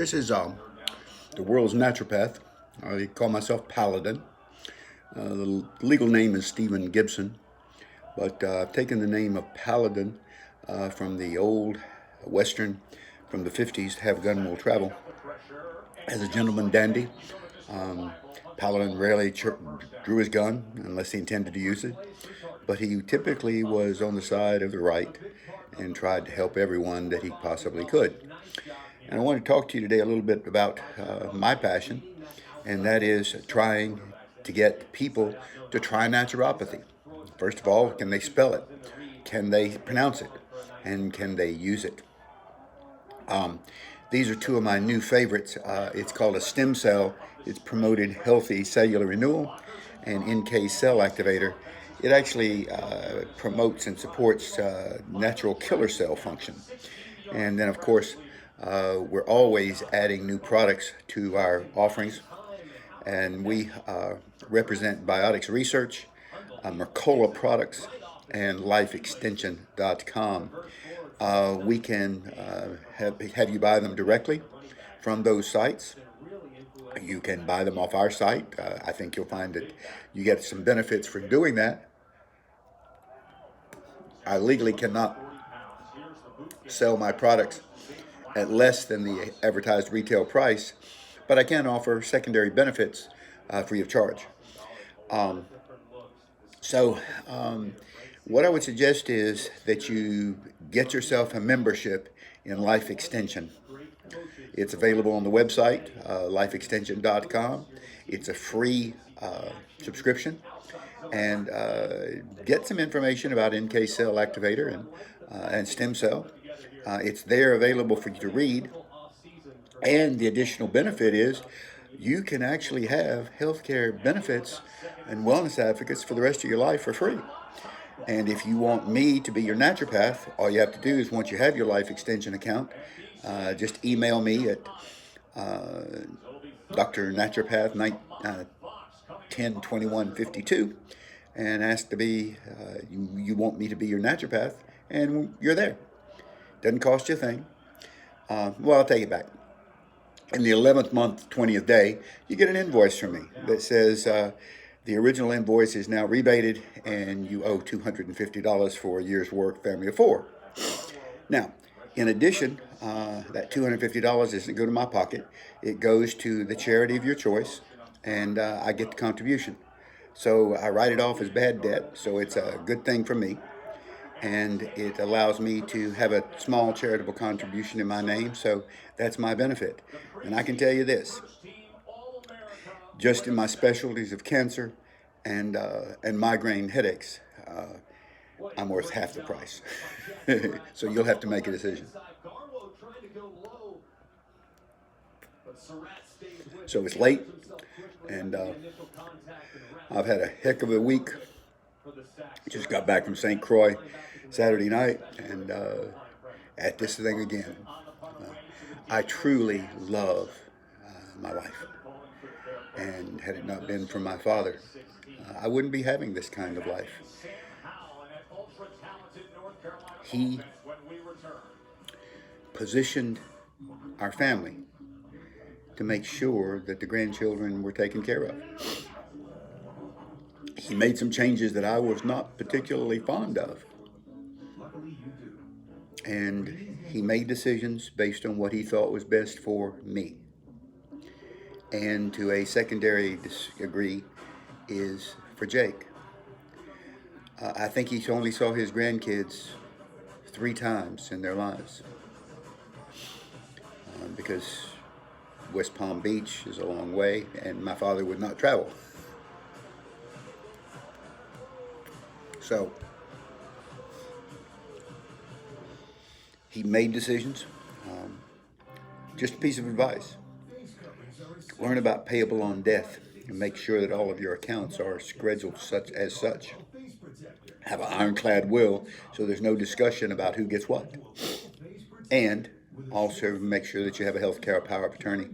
This is the world's naturopath. I call myself Paladin. The legal name is Stephen Gibson, but I've taken the name of Paladin from the old Western from the 50s, Have Gun Will Travel. As a gentleman dandy, um, Paladin rarely drew his gun unless he intended to use it, but he typically was on the side of the right and tried to help everyone that he possibly could. And I want to talk to you today a little bit about my passion, and that is trying to get people to try naturopathy. First of all, can they spell it? Can they pronounce it? And can they use it? These are two of my new favorites. It's called a stem cell. It's promoted healthy cellular renewal, and NK cell activator. It actually promotes and supports natural killer cell function. And then, of course, we're always adding new products to our offerings, and we represent Biotics Research, Mercola Products, and LifeExtension.com. We can have you buy them directly from those sites. You can buy them off our site. I think you'll find that you get some benefits for doing that. I legally cannot sell my products at less than the advertised retail price, but I can offer secondary benefits free of charge. What I would suggest is that you get yourself a membership in Life Extension. It's available on the website, lifeextension.com. It's a free subscription, and get some information about NK cell activator and stem cell. It's there available for you to read, and the additional benefit is you can actually have healthcare benefits and wellness advocates for the rest of your life for free. And if you want me to be your naturopath, all you have to do is, once you have your Life Extension account, just email me at Dr. Naturopath 102152 and ask to be, you want me to be your naturopath, and you're there. Doesn't cost you a thing. Well, I'll take it back. In the 11th month, 20th day, you get an invoice from me that says the original invoice is now rebated and you owe $250 for a year's work, family of four. Now, in addition, that $250 doesn't go to my pocket. It goes to the charity of your choice, and I get the contribution. So I write it off as bad debt, so it's a good thing for me. And it allows me to have a small charitable contribution in my name, so that's my benefit. And I can tell you this, just in my specialties of cancer and migraine headaches, I'm worth half the price. So you'll have to make a decision. So it's late, and I've had a heck of a week. Just got back from St. Croix Saturday night, and at this thing again. I truly love my life, and had it not been for my father, I wouldn't be having this kind of life. He positioned our family to make sure that the grandchildren were taken care of. He made some changes that I was not particularly fond of. And he made decisions based on what he thought was best for me. And to a secondary degree is for Jake. I think he only saw his grandkids 3 times in their lives. Because West Palm Beach is a long way, and my father would not travel. So he made decisions. Just a piece of advice. Learn about payable on death and make sure that all of your accounts are scheduled as such. Have an ironclad will so there's no discussion about who gets what. And also make sure that you have a health care power of attorney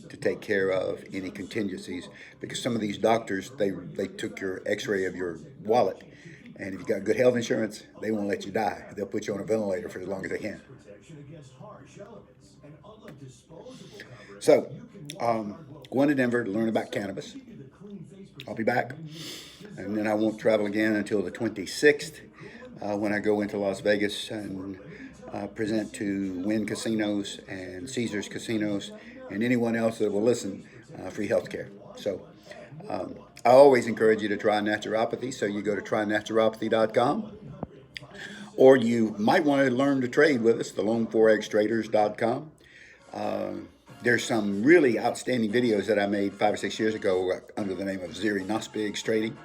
to take care of any contingencies, because some of these doctors, they took your x-ray of your wallet And if you got good health insurance, they won't let you die. They'll put you on a ventilator for as long as they can. So, going to Denver to learn about cannabis. I'll be back. And then I won't travel again until the 26th when I go into Las Vegas and present to Wynn Casinos and Caesars Casinos and anyone else that will listen free healthcare. So I always encourage you to try naturopathy. So you go to trynaturopathy.com, or you might want to learn to trade with us, thelone4egstraders.com. There's some really outstanding videos that I made 5 or 6 years ago under the name of Ziri Nussbig's Trading.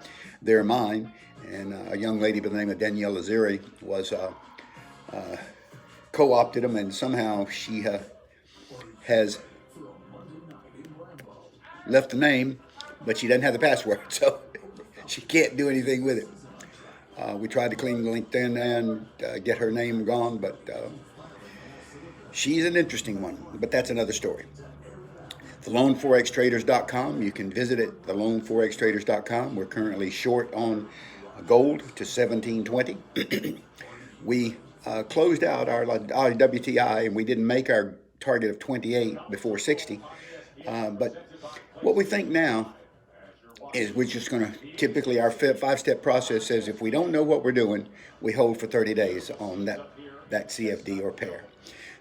They're mine, and a young lady by the name of Daniela Ziri was co-opted them, and somehow she has left the name, but she doesn't have the password, so she can't do anything with it. We tried to clean LinkedIn and get her name gone, but she's an interesting one, but that's another story. Thelone4egstraders.com. You can visit it, thelone4egstraders.com. We're currently short on gold to 1720. We closed out our WTI, and we didn't make our target of 28 before 60. But what we think now is we're just going to, typically our 5-step process says if we don't know what we're doing, we hold for 30 days on that CFD or pair.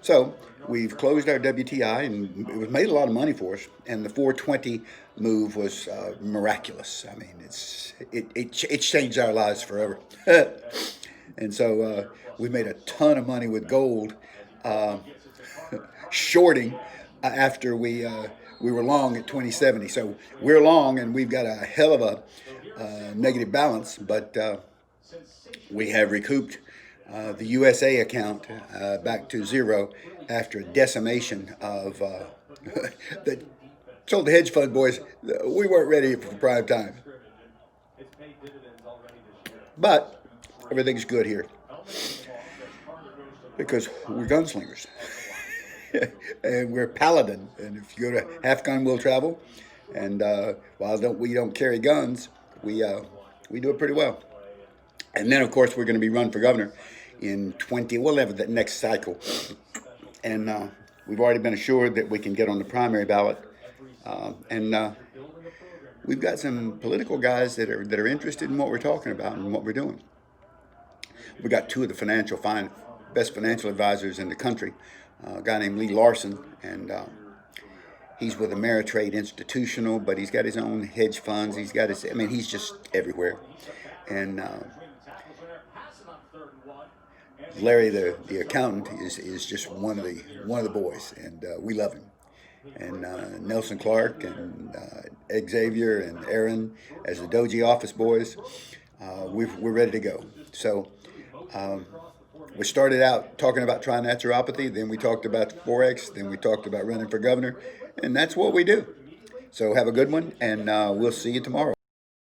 So we've closed our WTI, and it was made a lot of money for us. And the 420 move was miraculous. I mean, it changed our lives forever. And so we made a ton of money with gold, shorting after we were long at 2070. So we're long, and we've got a hell of a negative balance, but we have recouped the USA account back to zero after a decimation of that told the hedge fund boys we weren't ready for prime time. But everything's good here because we're gunslingers. And we're paladin, and if you go to Half Gun Will Travel, and while we don't carry guns, we do it pretty well. And then of course we're going to be running for governor in we'll have the next cycle, and we've already been assured that we can get on the primary ballot, and we've got some political guys that are interested in what we're talking about and what we're doing. We got two of the best financial advisors in the country. A guy named Lee Larson, and he's with Ameritrade Institutional, but he's got his own hedge funds. He's just everywhere. And Larry, the accountant, is just one of the boys, and we love him. And Nelson Clark and Xavier and Aaron as the Doji office boys, we're ready to go. So we started out talking about trying naturopathy, then we talked about Forex, then we talked about running for governor, and that's what we do. So have a good one, and we'll see you tomorrow.